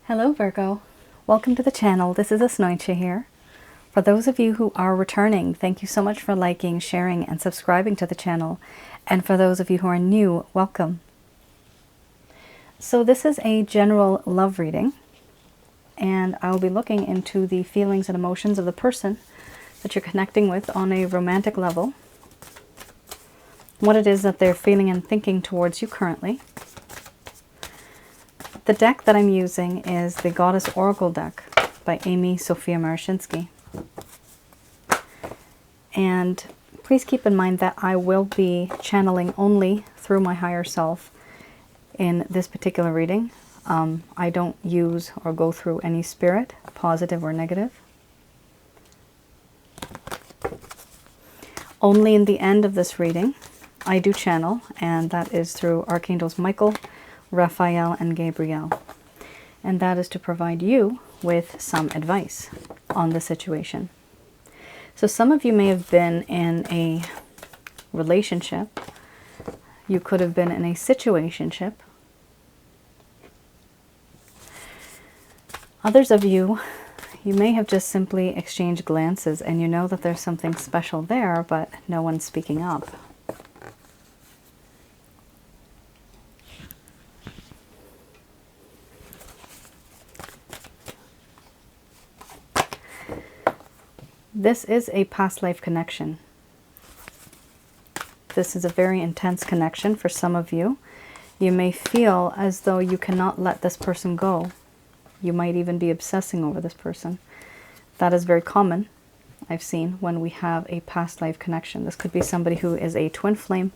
Hello Virgo, welcome to the channel. This is Asnointia here. For those of you who are returning, thank you so much for liking, sharing, and subscribing to the channel. And for those of you who are new, welcome. So this is a general love reading, and I'll be looking into the feelings and emotions of the person that you're connecting with on a romantic level, what it is that they're feeling and thinking towards you currently. The deck that I'm using is the Goddess Oracle deck by Amy Sophia Marashinsky. And please keep in mind that I will be channeling only through my higher self in this particular reading. I don't use or go through any spirit, positive or negative. Only in the end of this reading, I do channel, and that is through Archangels Michael, Raphael, and Gabriel. And that is to provide you with some advice on the situation. So some of you may have been in a relationship. You could have been in a situationship. Others of you, you may have just simply exchanged glances and you know that there's something special there, but no one's speaking up. This is a past life connection. This is a very intense connection for some of you. You may feel as though you cannot let this person go. You might even be obsessing over this person. That is very common, I've seen, when we have a past life connection. This could be somebody who is a twin flame,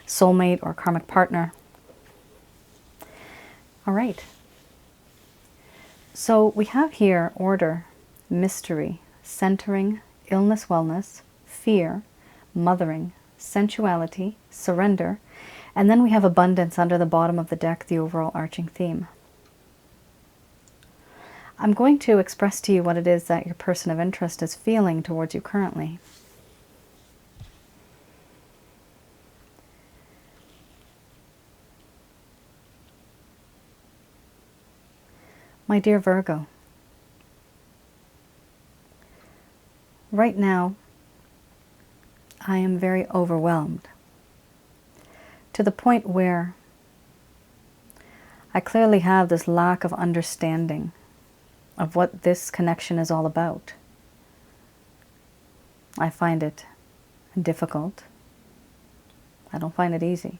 soulmate, or karmic partner. All right. So we have here order, mystery, centering, illness, wellness, fear, mothering, sensuality, surrender, and then we have abundance under the bottom of the deck, the overall arching theme. I'm going to express to you what it is that your person of interest is feeling towards you currently. My dear Virgo, right now, I am very overwhelmed to the point where I clearly have this lack of understanding of what this connection is all about. I find it difficult. I don't find it easy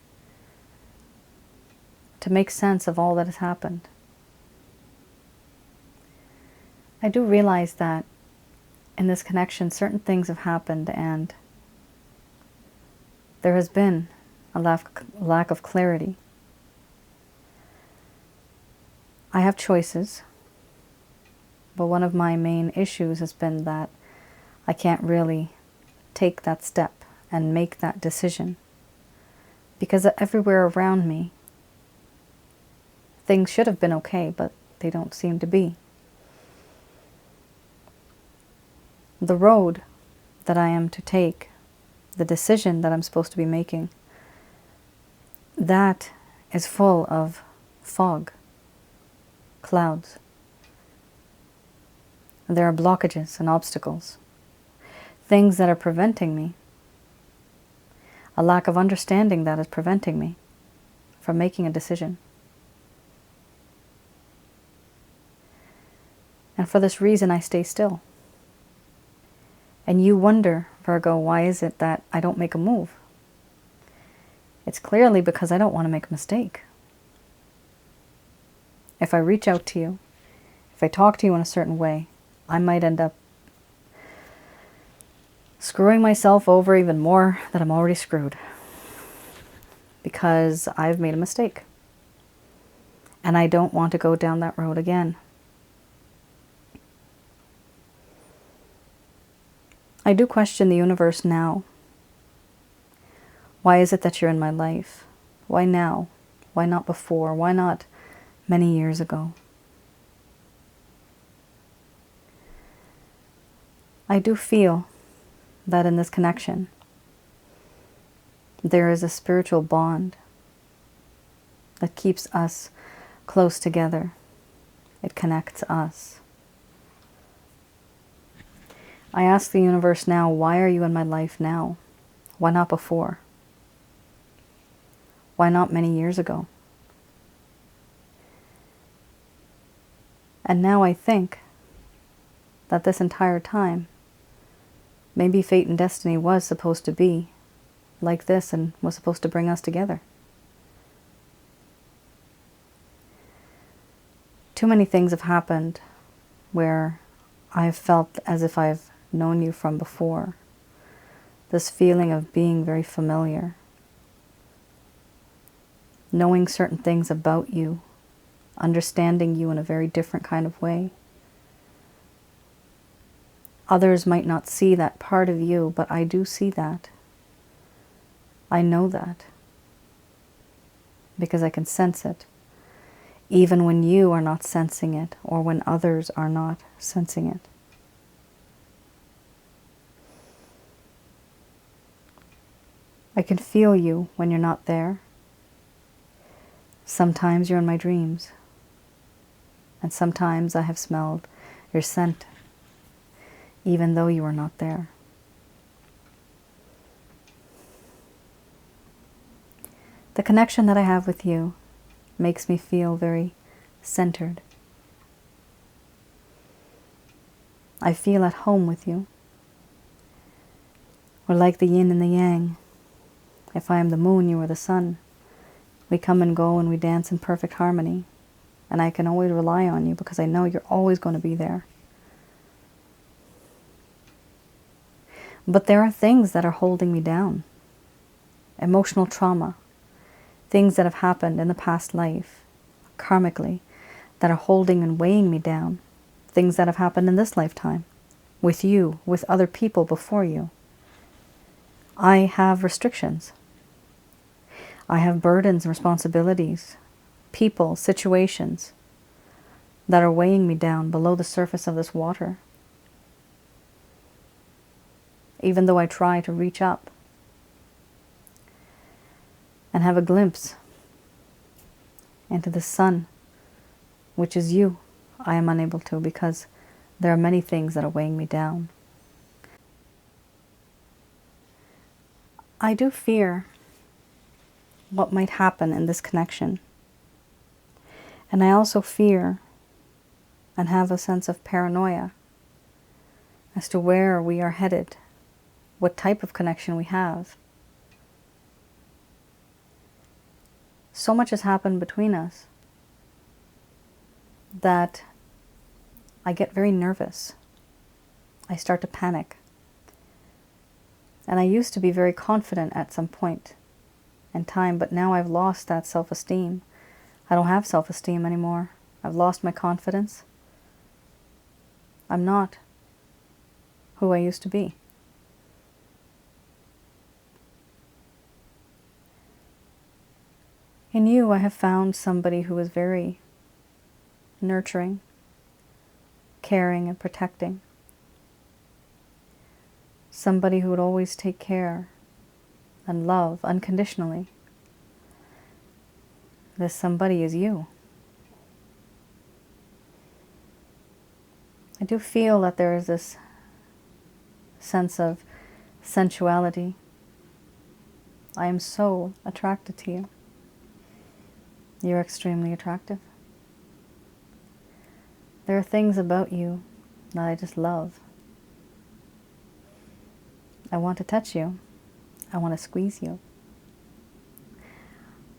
to make sense of all that has happened. I do realize that in this connection, certain things have happened and there has been a lack of clarity. I have choices, but one of my main issues has been that I can't really take that step and make that decision because everywhere around me, things should have been okay, but they don't seem to be. The road that I am to take, the decision that I'm supposed to be making, that is full of fog, clouds. There are blockages and obstacles, things that are preventing me, a lack of understanding that is preventing me from making a decision. And for this reason, I stay still. And you wonder, Virgo, why is it that I don't make a move? It's clearly because I don't want to make a mistake. If I reach out to you, if I talk to you in a certain way, I might end up screwing myself over even more than I'm already screwed. Because I've made a mistake. And I don't want to go down that road again. I do question the universe now. Why is it that you're in my life? Why now? Why not before? Why not many years ago? I do feel that in this connection, there is a spiritual bond that keeps us close together. It connects us. I ask the universe now, why are you in my life now? Why not before? Why not many years ago? And now I think that this entire time, maybe fate and destiny was supposed to be like this and was supposed to bring us together. Too many things have happened where I've felt as if I've known you from before. This feeling of being very familiar. Knowing certain things about you. Understanding you in a very different kind of way. Others might not see that part of you, but I do see that. I know that. Because I can sense it. Even when you are not sensing it, or when others are not sensing it. I can feel you when you're not there. Sometimes you're in my dreams. And sometimes I have smelled your scent, even though you are not there. The connection that I have with you makes me feel very centered. I feel at home with you. We're like the yin and the yang. If I am the moon, you are the sun. We come and go and we dance in perfect harmony. And I can always rely on you because I know you're always going to be there. But there are things that are holding me down. Emotional trauma. Things that have happened in the past life, karmically, that are holding and weighing me down. Things that have happened in this lifetime. With you, with other people before you. I have restrictions. I have burdens and responsibilities. People, situations that are weighing me down below the surface of this water. Even though I try to reach up and have a glimpse into the sun, which is you, I am unable to because there are many things that are weighing me down. I do fear what might happen in this connection. And I also fear and have a sense of paranoia as to where we are headed, what type of connection we have. So much has happened between us that I get very nervous. I start to panic. And I used to be very confident at some point in time, but now I've lost that self-esteem. I don't have self-esteem anymore. I've lost my confidence. I'm not who I used to be. In you, I have found somebody who is very nurturing, caring, and protecting. Somebody who would always take care and love unconditionally. This somebody is you. I do feel that there is this sense of sensuality. I am so attracted to you. You're extremely attractive. There are things about you that I just love. I want to touch you. I want to squeeze you.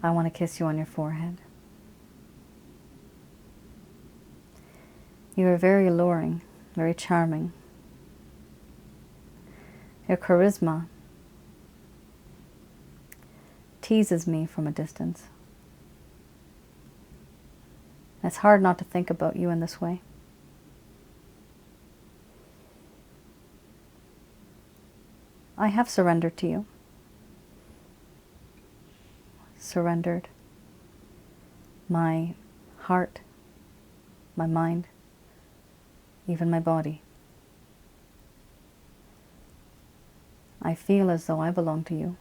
I want to kiss you on your forehead. You are very alluring, very charming. Your charisma teases me from a distance. It's hard not to think about you in this way. I have surrendered to you. Surrendered my heart, my mind, even my body. I feel as though I belong to you,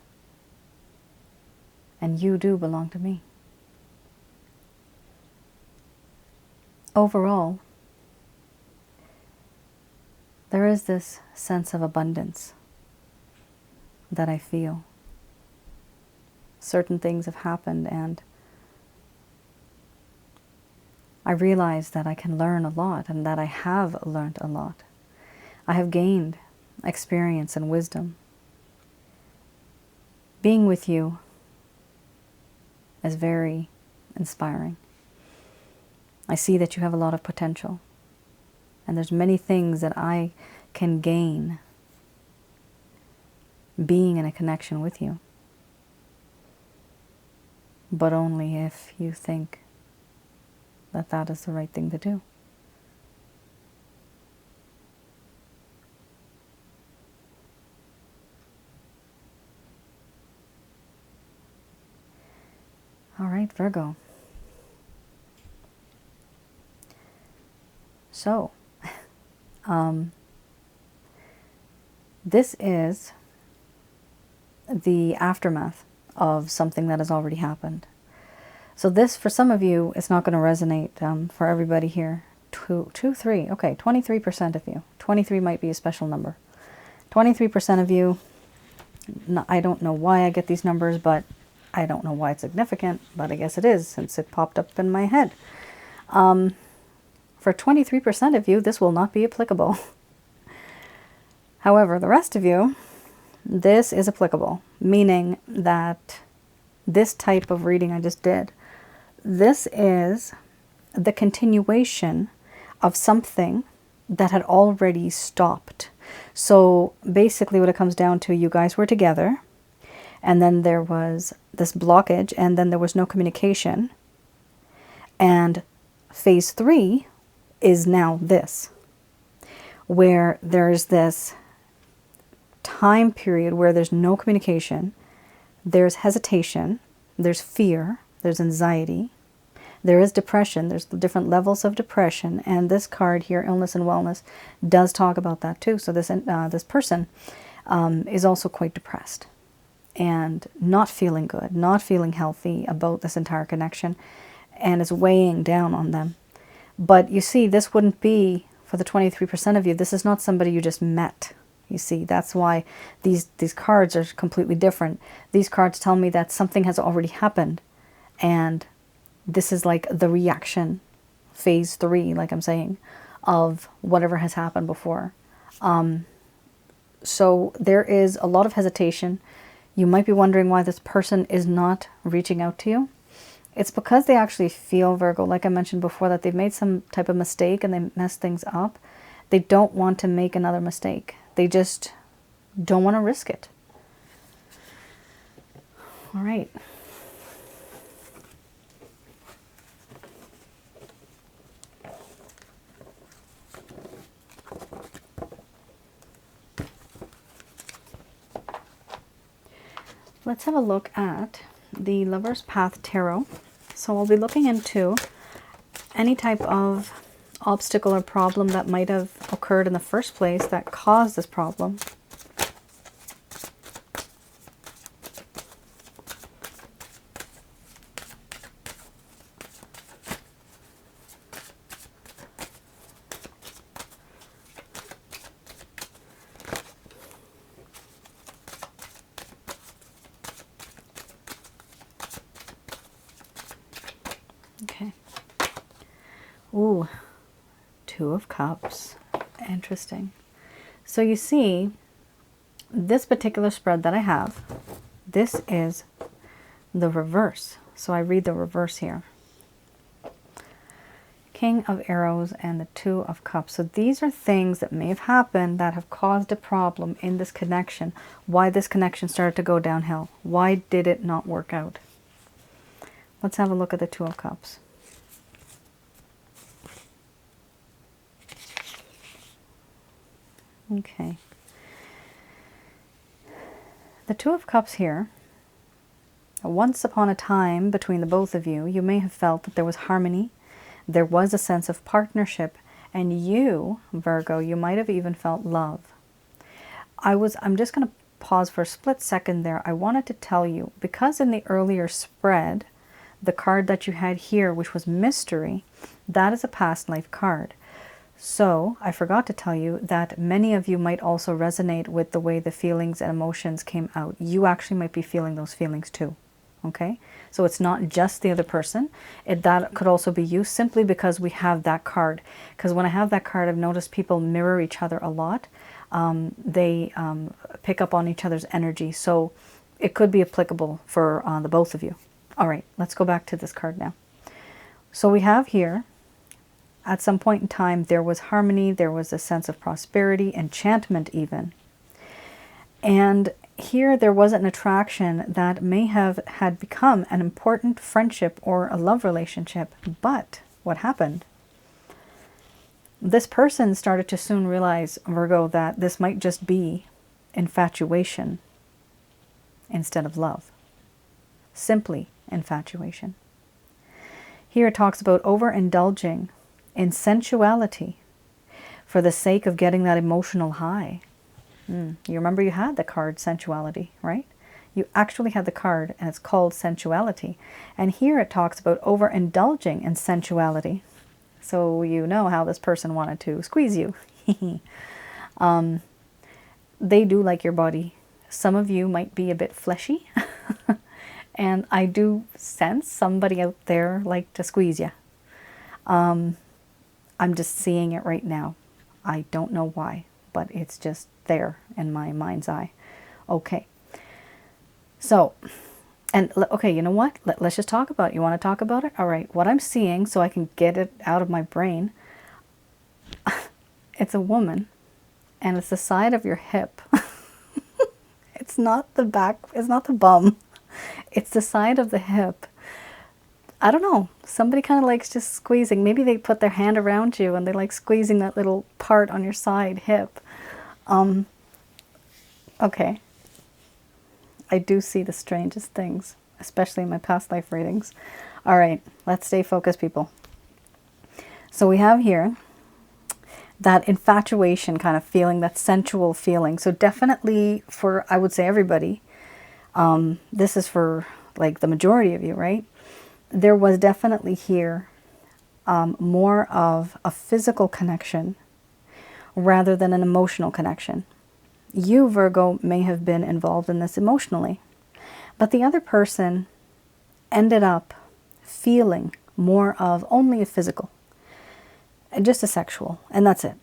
and you do belong to me. overall, there is this sense of abundance that I feel. Certain things have happened and I realize that I can learn a lot and that I have learned a lot. I have gained experience and wisdom. Being with you is very inspiring. I see that you have a lot of potential. And there's many things that I can gain being in a connection with you. But only if you think that that is the right thing to do. All right, Virgo. So, this is the aftermath of something that has already happened. So this, for some of you, is not going to resonate for everybody here. 3. Okay, 23% of you. 23 might be a special number. 23% of you, I don't know why I get these numbers, but I don't know why it's significant, but I guess it is since it popped up in my head. For 23% of you, this will not be applicable. However, the rest of you, this is applicable, meaning that this type of reading I just did, this is the continuation of something that had already stopped. So basically what it comes down to, you guys were together, and then there was this blockage, and then there was no communication. And phase 3 is now this, where there's this time period where there's no communication, there's hesitation, there's fear, there's anxiety, there is depression, there's different levels of depression, and this card here, illness and wellness, does talk about that too. So this person is also quite depressed and not feeling good, not feeling healthy about this entire connection, and is weighing down on them. But you see, this wouldn't be for the 23% of you. This is not somebody you just met. You see, that's why these cards are completely different. These cards tell me that something has already happened, and this is like the reaction, phase 3, like I'm saying, of whatever has happened before. So there is a lot of hesitation. You might be wondering why this person is not reaching out to you. It's because they actually feel, Virgo, like I mentioned before, that they've made some type of mistake and they messed things up. They don't want to make another mistake. They just don't want to risk it. All right. Let's have a look at the Lover's Path Tarot. So I'll be looking into any type of obstacle or problem that might have occurred in the first place that caused this problem. Okay. Ooh, 2 of Cups. Interesting. So you see, this particular spread that I have, this is the reverse. So I read the reverse here. King of Arrows and the 2 of Cups. So these are things that may have happened that have caused a problem in this connection. Why this connection started to go downhill. Why did it not work out? Let's have a look at the 2 of Cups. Okay. The 2 of Cups here. Once upon a time, between the both of you, you may have felt that there was harmony. There was a sense of partnership. And you, Virgo, you might have even felt love. I'm just going to pause for a split second there. I wanted to tell you, because in the earlier spread, The card that you had here, which was mystery, that is a past life card. So I forgot to tell you that many of you might also resonate with the way the feelings and emotions came out. You actually might be feeling those feelings too. Okay, so it's not just the other person. That could also be you, simply because we have that card. Because when I have that card, I've noticed people mirror each other a lot. They pick up on each other's energy. So it could be applicable for the both of you. All right, let's go back to this card now. So we have here, at some point in time, there was harmony, there was a sense of prosperity, enchantment even. And here there was an attraction that may have had become an important friendship or a love relationship. But what happened? This person started to soon realize, Virgo, that this might just be infatuation instead of love. Simply infatuation. Here it talks about overindulging in sensuality for the sake of getting that emotional high. You remember you had the card sensuality, right? You actually had the card, and it's called sensuality. And here it talks about overindulging in sensuality. So you know how this person wanted to squeeze you. They do like your body. Some of you might be a bit fleshy. And I do sense somebody out there like to squeeze you. I'm just seeing it right now. I don't know why, but it's just there in my mind's eye. Okay. So, and okay, you know what? Let's just talk about it. You want to talk about it? All right. What I'm seeing, so I can get it out of my brain, it's a woman, and it's the side of your hip. It's not the back, it's not the bum. It's the side of the hip. I don't know. Somebody kind of likes just squeezing. Maybe they put their hand around you and they like squeezing that little part on your side hip. Okay. I do see the strangest things, especially in my past life readings. All right, let's stay focused, people. So we have here that infatuation kind of feeling, that sensual feeling. So definitely for, I would say, everybody, this is for like the majority of you, right? There was definitely here more of a physical connection rather than an emotional connection. You, Virgo, may have been involved in this emotionally, but the other person ended up feeling more of only a physical, just a sexual, and that's it.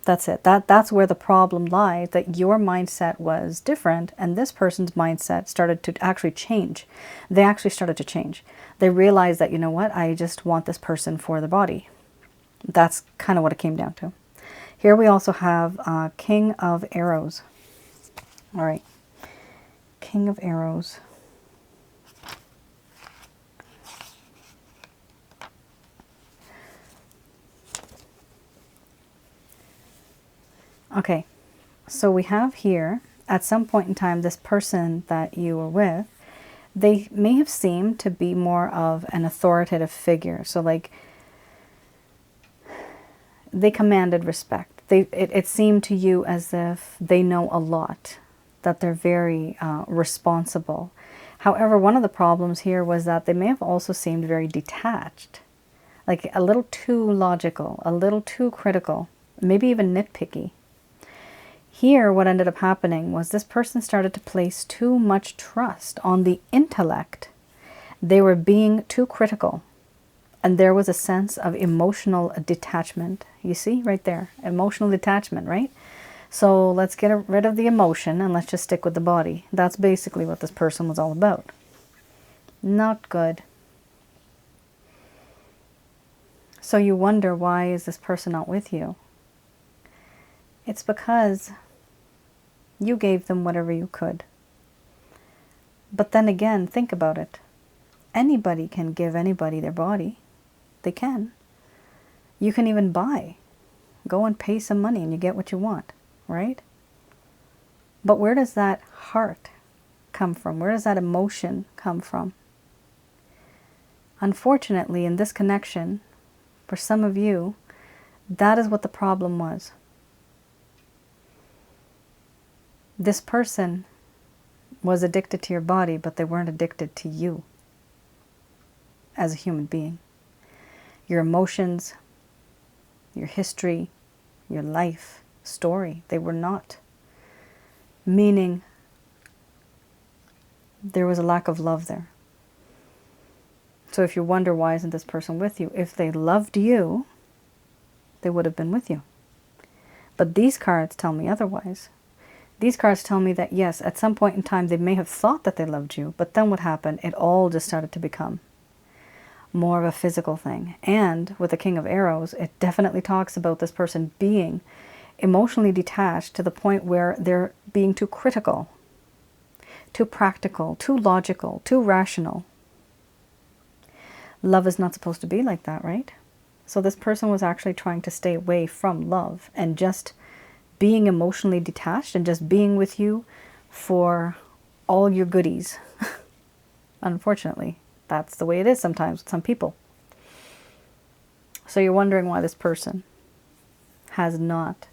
That's it. That's where the problem lies, that your mindset was different and this person's mindset started to actually change. They actually started to change. They realized that, you know what, I just want this person for the body. That's kind of what it came down to. Here we also have King of Arrows. All right. King of Arrows. Okay, so we have here, at some point in time, this person that you were with, they may have seemed to be more of an authoritative figure. So like, they commanded respect. It seemed to you as if they know a lot, that they're very responsible. However, one of the problems here was that they may have also seemed very detached, like a little too logical, a little too critical, maybe even nitpicky. Here, what ended up happening was this person started to place too much trust on the intellect. They were being too critical. And there was a sense of emotional detachment. You see right there, emotional detachment, right? So let's get rid of the emotion and let's just stick with the body. That's basically what this person was all about. Not good. So you wonder, why is this person not with you? It's because you gave them whatever you could. But then again, think about it. Anybody can give anybody their body. They can. You can even buy. Go and pay some money and you get what you want, right? But where does that heart come from? Where does that emotion come from? Unfortunately, in this connection, for some of you, that is what the problem was. This person was addicted to your body, but they weren't addicted to you. as a human being. Your emotions, your history, your life story, they were not. Meaning there was a lack of love there. So if you wonder why isn't this person with you, if they loved you, they would have been with you. But these cards tell me otherwise. These cards tell me that yes, at some point in time they may have thought that they loved you, but then what happened? It all just started to become more of a physical thing. And with the King of Arrows, it definitely talks about this person being emotionally detached to the point where they're being too critical, too practical, too logical, too rational. Love is not supposed to be like that, right? So this person was actually trying to stay away from love and just being emotionally detached and just being with you for all your goodies. Unfortunately, that's the way it is sometimes with some people. So you're wondering why this person has not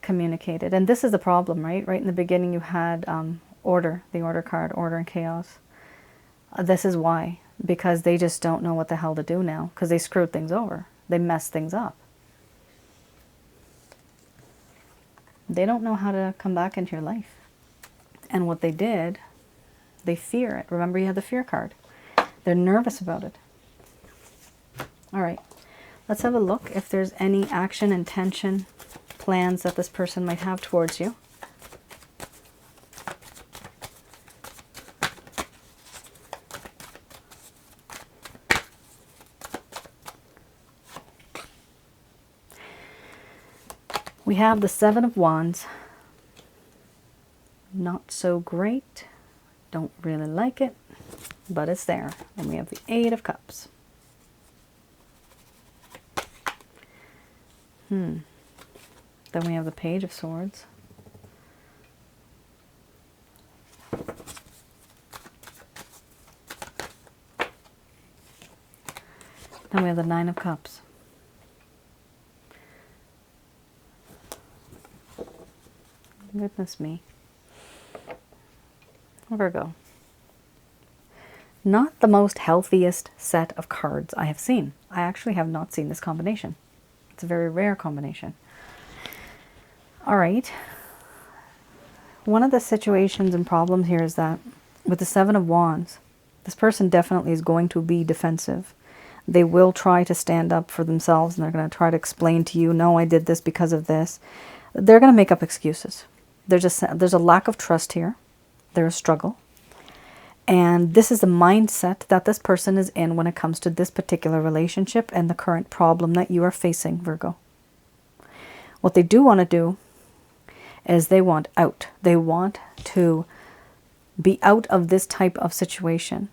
communicated. And this is the problem, right? Right in the beginning you had order, the order card, order and chaos. This is why. Because they just don't know what the hell to do now. Because they screwed things over. They messed things up. They don't know how to come back into your life. And what they did, they fear it. Remember, you had the fear card. They're nervous about it. All right. Let's have a look if there's any action, intention, plans that this person might have towards you. We have the Seven of Wands. Not so great. Don't really like it, but it's there. And we have the Eight of Cups. Then we have the Page of Swords. Then we have the Nine of Cups. Goodness me. Virgo. Not the most healthiest set of cards I have seen. I actually have not seen this combination. It's a very rare combination. All right. One of the situations and problems here is that with the Seven of Wands, this person definitely is going to be defensive. They will try to stand up for themselves and they're going to try to explain to you, no, I did this because of this. They're going to make up excuses. There's a lack of trust here. There's a struggle. And this is the mindset that this person is in when it comes to this particular relationship and the current problem that you are facing, Virgo. What they do want to do is they want out. They want to be out of this type of situation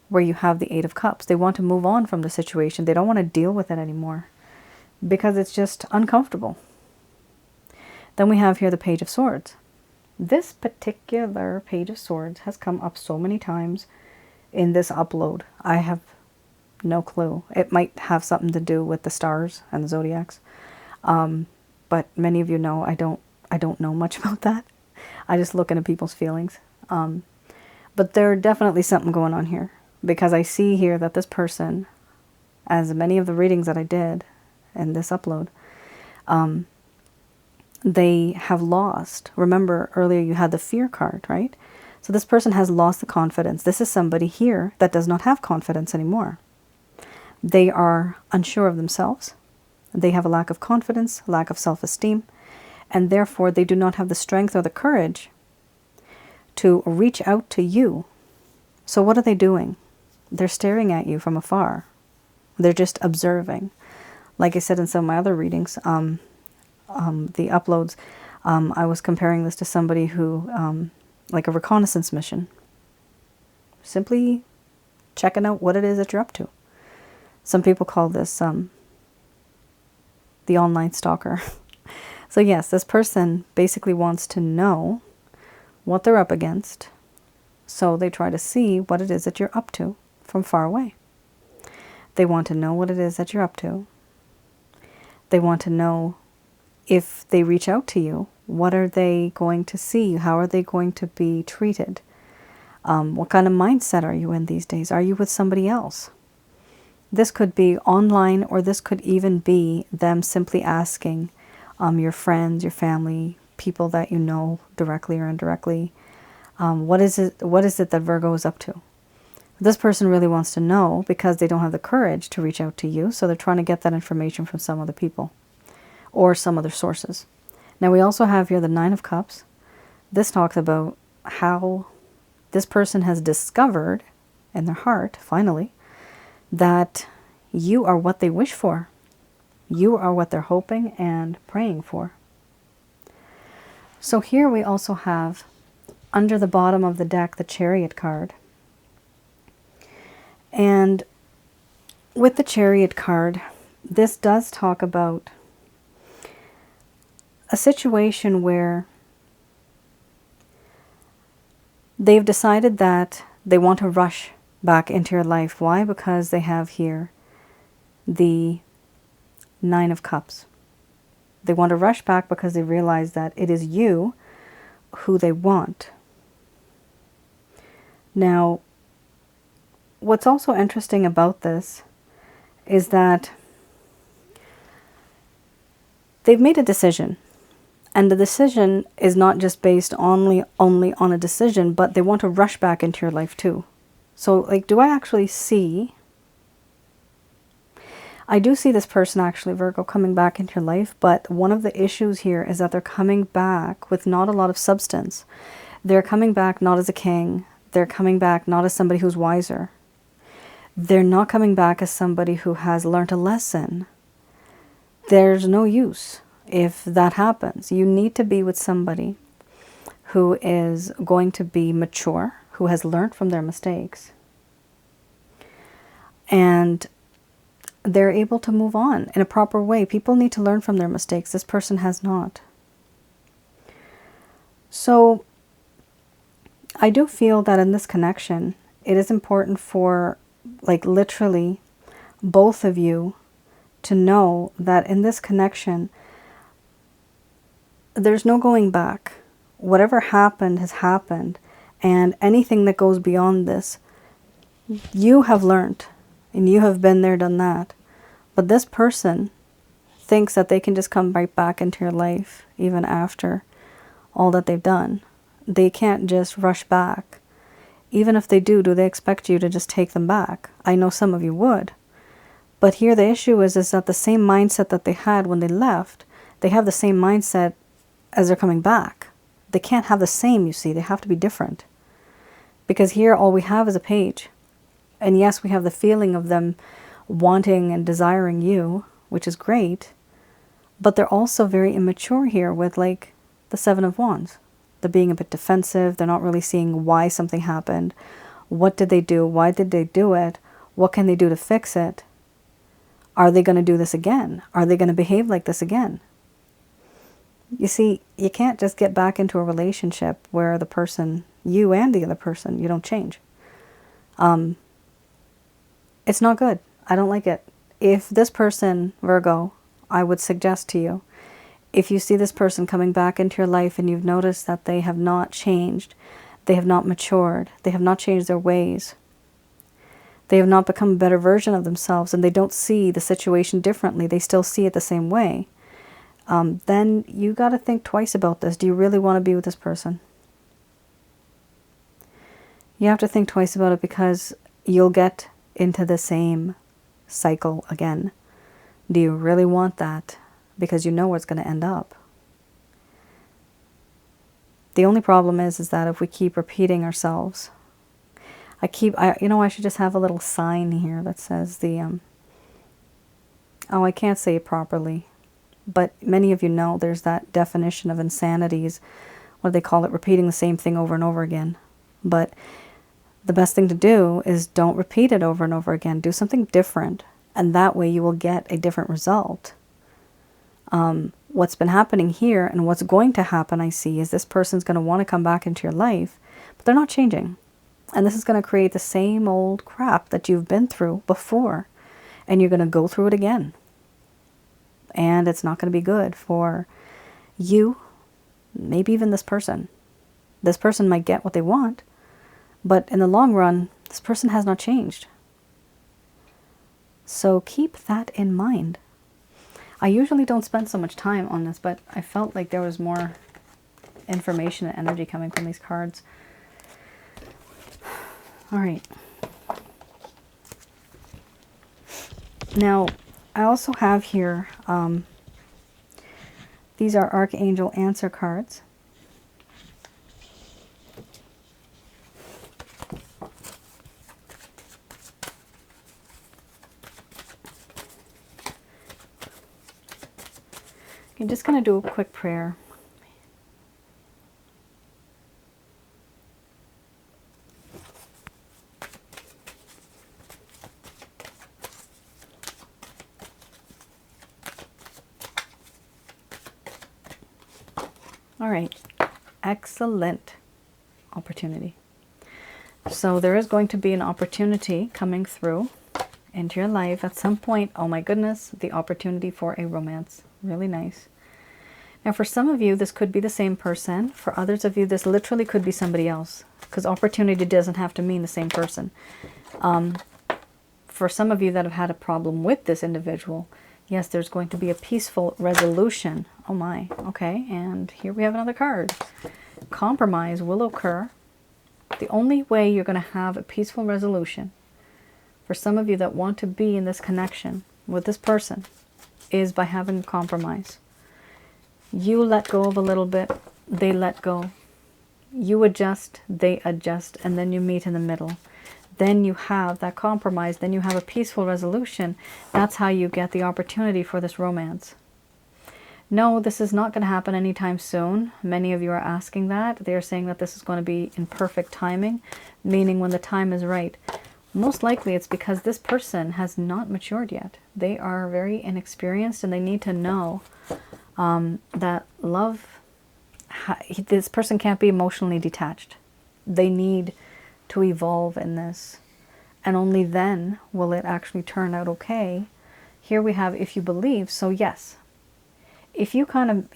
where you have the Eight of Cups. They want to move on from the situation. They don't want to deal with it anymore because it's just uncomfortable. Then we have here the Page of Swords. This particular Page of Swords has come up so many times in this upload. I have no clue. It might have something to do with the stars and the zodiacs. But many of you know I don't know much about that. I just look into people's feelings. But there's definitely something going on here. Because I see here that this person, as many of the readings that I did in this upload, they have lost. Remember earlier you had the fear card, right? So this person has lost the confidence. This is somebody here that does not have confidence anymore. They are unsure of themselves. They have a lack of confidence, lack of self-esteem, and therefore they do not have the strength or the courage to reach out to you. So what are they doing? They're staring at you from afar. They're just observing. Like I said in some of my other readings, the uploads, I was comparing this to somebody who, like a reconnaissance mission. Simply checking out what it is that you're up to. Some people call this the online stalker. So yes, this person basically wants to know what they're up against. So they try to see what it is that you're up to from far away. They want to know what it is that you're up to. They want to know if they reach out to you, what are they going to see? How are they going to be treated? What kind of mindset are you in these days? Are you with somebody else? This could be online, or this could even be them simply asking your friends, your family, people that you know directly or indirectly, what is it that Virgo is up to? This person really wants to know because they don't have the courage to reach out to you, so they're trying to get that information from some other people or some other sources. Now we also have here the Nine of Cups. This talks about how this person has discovered in their heart, finally, that you are what they wish for. You are what they're hoping and praying for. So here we also have, under the bottom of the deck, the Chariot card. And with the Chariot card, this does talk about a situation where they've decided that they want to rush back into your life. Why? Because they have here the Nine of Cups. They want to rush back because they realize that it is you who they want. Now, what's also interesting about this is that they've made a decision. And the decision is not just based only on a decision, but they want to rush back into your life too. So, like, do I actually see... I do see this person, actually, Virgo, coming back into your life, but one of the issues here is that they're coming back with not a lot of substance. They're coming back not as a king. They're coming back not as somebody who's wiser. They're not coming back as somebody who has learned a lesson. There's no use if that happens. You need to be with somebody who is going to be mature, who has learned from their mistakes, and they're able to move on in a proper way. People need to learn from their mistakes. This person has not. So I do feel that in this connection, it is important for, like, literally both of you to know that in this connection, there's no going back. Whatever happened has happened, and anything that goes beyond this, you have learned, and you have been there, done that. But this person thinks that they can just come right back into your life even after all that they've done. They can't just rush back. Even if they do they expect you to just take them back? I know some of you would. But here the issue is that the same mindset that they had when they left, they have the same mindset as they're coming back. They can't have the same, you see. They have to be different. Because here all we have is a page. And yes, we have the feeling of them wanting and desiring you, which is great. But they're also very immature here with, like, the Seven of Wands. They're being a bit defensive. They're not really seeing why something happened. What did they do? Why did they do it? What can they do to fix it? Are they going to do this again? Are they going to behave like this again? You see, you can't just get back into a relationship where the person, you and the other person, you don't change. It's not good. I don't like it. If this person, Virgo, I would suggest to you, if you see this person coming back into your life and you've noticed that they have not changed, they have not matured, they have not changed their ways, they have not become a better version of themselves, and they don't see the situation differently, they still see it the same way, then you got to think twice about this. Do you really want to be with this person? You have to think twice about it, because you'll get into the same cycle again. Do you really want that? Because you know where it's going to end up. The only problem is that if we keep repeating ourselves, I should just have a little sign here that says I can't say it properly, but many of you know there's that definition of insanity is, what do they call it, repeating the same thing over and over again. But the best thing to do is don't repeat it over and over again. Do something different, and that way you will get a different result. What's been happening here and what's going to happen, I see, is this person's going to want to come back into your life, but they're not changing. And this is going to create the same old crap that you've been through before, and you're going to go through it again. And it's not going to be good for you, maybe even this person. This person might get what they want, But in the long run, this person has not changed. So keep that in mind. I usually don't spend so much time on this, but I felt like there was more information and energy coming from these cards. All right. Now, I also have here, these are Archangel Answer cards. I'm just going to do a quick prayer. All right, excellent opportunity. So there is going to be an opportunity coming through into your life at some point. Oh my goodness, the opportunity for a romance. Really nice. Now for some of you, this could be the same person. For others of you, this literally could be somebody else, because opportunity doesn't have to mean the same person. For some of you that have had a problem with this individual, yes, there's going to be a peaceful resolution. Oh my, okay, and here we have another card. Compromise will occur. The only way you're going to have a peaceful resolution for some of you that want to be in this connection with this person is by having a compromise. You let go of a little bit, they let go. You adjust, they adjust, and then you meet in the middle. Then you have that compromise, then you have a peaceful resolution. That's how you get the opportunity for this romance. No, this is not going to happen anytime soon. Many of you are asking that. They are saying that this is going to be in perfect timing, meaning when the time is right. Most likely it's because this person has not matured yet. They are very inexperienced and they need to know that love, this person can't be emotionally detached. They need to evolve in this. And only then will it actually turn out okay. Here we have, if you believe. So yes, if you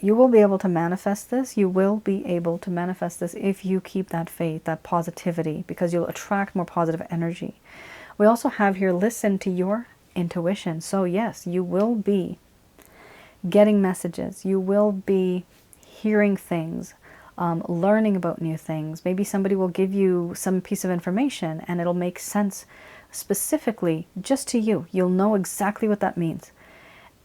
you will be able to manifest this. You will be able to manifest this if you keep that faith, that positivity, because you'll attract more positive energy. We also have here, listen to your intuition. So yes, you will be getting messages. You will be hearing things, learning about new things. Maybe somebody will give you some piece of information and it'll make sense specifically just to you. You'll know exactly what that means.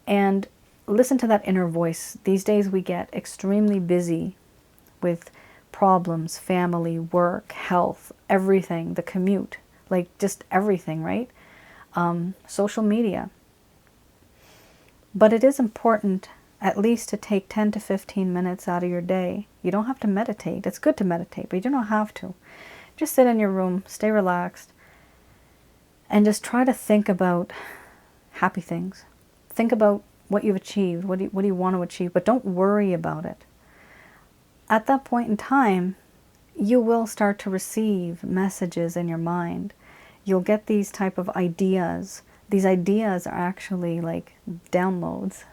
And listen to that inner voice. These days we get extremely busy with problems, family, work, health, everything, the commute, like just everything, right? Social media. But it is important at least to take 10 to 15 minutes out of your day. You don't have to meditate. It's good to meditate, but you don't have to. Just sit in your room, stay relaxed, and just try to think about happy things. Think about what you've achieved, what do you want to achieve, but don't worry about it. At that point in time, you will start to receive messages in your mind. You'll get these type of ideas. These ideas are actually like downloads.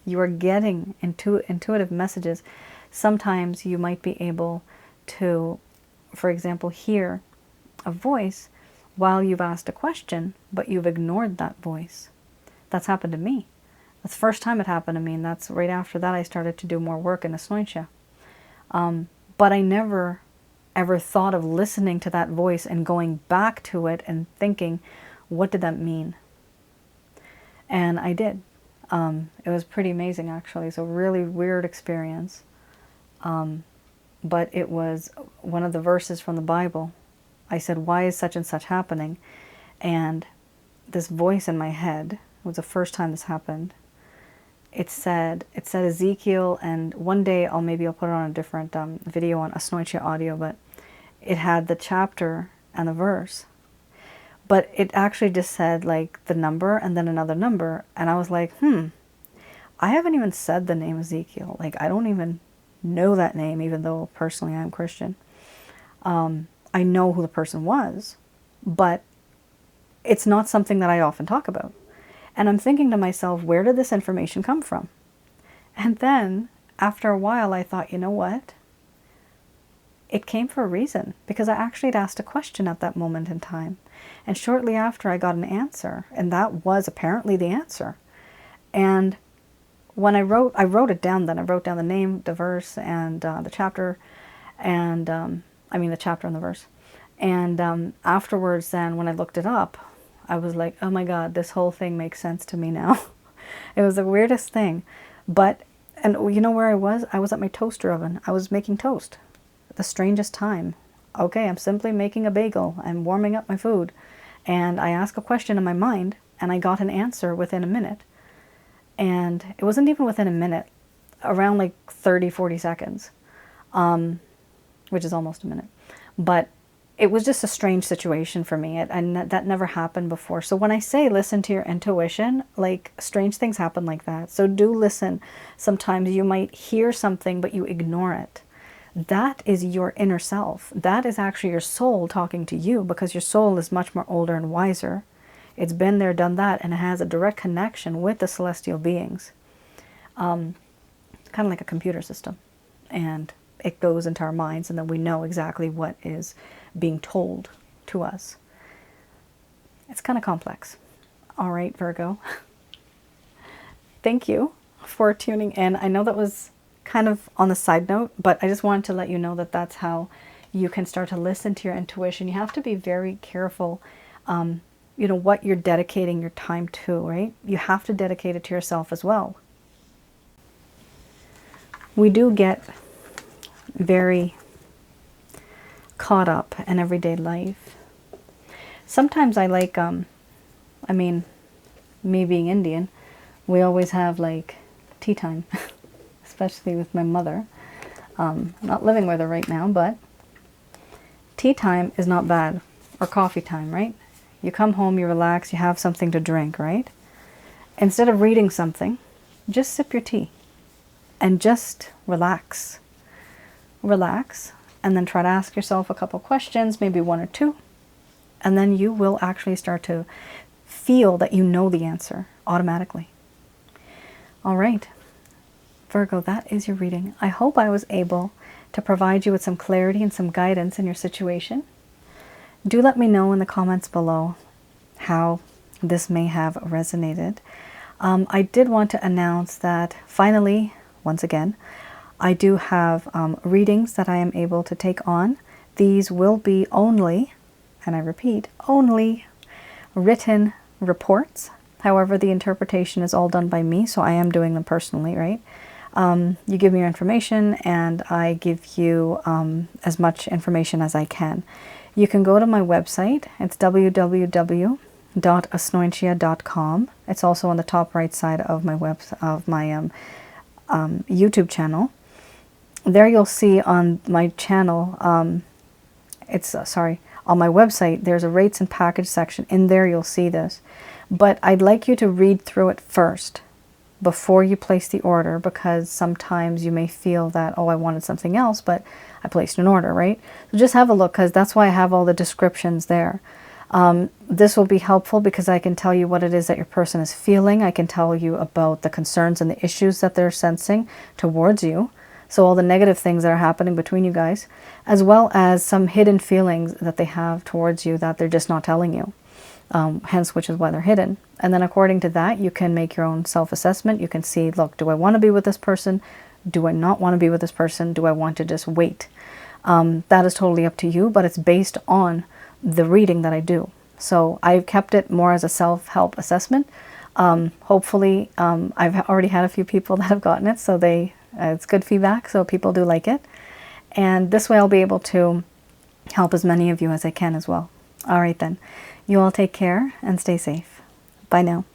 You are getting intuitive messages. Sometimes you might be able to, for example, hear a voice while you've asked a question, but you've ignored that voice. That's happened to me. That's the first time it happened to me, and that's right after that I started to do more work in Asnointia. But I never ever thought of listening to that voice and going back to it and thinking, what did that mean? And I did. It was pretty amazing, actually. It's a really weird experience. But it was one of the verses from the Bible. I said, why is such and such happening? And this voice in my head, it was the first time this happened. It said Ezekiel, and one day I'll put it on a different video on Asnointia audio, but it had the chapter and the verse. But it actually just said like the number and then another number. And I was like, I haven't even said the name Ezekiel. Like, I don't even know that name, even though personally I'm Christian. I know who the person was, but it's not something that I often talk about. And I'm thinking to myself, where did this information come from? And then after a while, I thought, you know what? it came for a reason, because I actually had asked a question at that moment in time. And shortly after, I got an answer, and that was apparently the answer. And when I wrote it down then. I wrote down the name, the verse, and the chapter, and the chapter and the verse. And afterwards then, when I looked it up, I was like, oh my God, this whole thing makes sense to me now. It was the weirdest thing. And you know where I was? I was at my toaster oven. I was making toast. The strangest time. Okay, I'm simply making a bagel. I'm warming up my food. And I asked a question in my mind, and I got an answer within a minute. And it wasn't even within a minute, around like 30, 40 seconds, which is almost a minute. But it was just a strange situation for me, and that never happened before. So when I say listen to your intuition, like strange things happen like that. So do listen. Sometimes you might hear something, but you ignore it. That is your inner self. That is actually your soul talking to you, because your soul is much more older and wiser. It's been there, done that, and it has a direct connection with the celestial beings. Kind of like a computer system. And it goes into our minds, and then we know exactly what is being told to us. It's kind of complex. All right, Virgo. Thank you for tuning in. I know that was kind of on the side note, but I just wanted to let you know that that's how you can start to listen to your intuition. You have to be very careful, what you're dedicating your time to, right? You have to dedicate it to yourself as well. We do get very caught up in everyday life. Sometimes I like, me being Indian, we always have like tea time, especially with my mother. I'm not living with her right now, but tea time is not bad, or coffee time, right? You come home, you relax, you have something to drink, right? Instead of reading something, just sip your tea and just relax. Relax, and then try to ask yourself a couple questions, maybe one or two, and then you will actually start to feel that you know the answer automatically. All right, Virgo, that is your reading. I hope I was able to provide you with some clarity and some guidance in your situation. Do let me know in the comments below how this may have resonated. I did want to announce that finally, once again, I do have readings that I am able to take on. These will be only, and I repeat, only written reports. However, the interpretation is all done by me, so I am doing them personally, right? You give me your information, and I give you as much information as I can. You can go to my website. It's www.asnointia.com. It's also on the top right side of my YouTube channel. There you'll see on my channel, on my website, there's a rates and package section. In there you'll see this. But I'd like you to read through it first before you place the order, because sometimes you may feel that, oh, I wanted something else, but I placed an order, right? So just have a look, because that's why I have all the descriptions there. This will be helpful because I can tell you what it is that your person is feeling. I can tell you about the concerns and the issues that they're sensing towards you. So all the negative things that are happening between you guys, as well as some hidden feelings that they have towards you that they're just not telling you. Hence, which is why they're hidden. And then according to that, you can make your own self-assessment. You can see, look, do I want to be with this person? Do I not want to be with this person? Do I want to just wait? That is totally up to you, but it's based on the reading that I do. So I've kept it more as a self-help assessment. Hopefully, I've already had a few people that have gotten it, so it's good feedback, so people do like it. And this way I'll be able to help as many of you as I can as well. All right then. You all take care and stay safe. Bye now.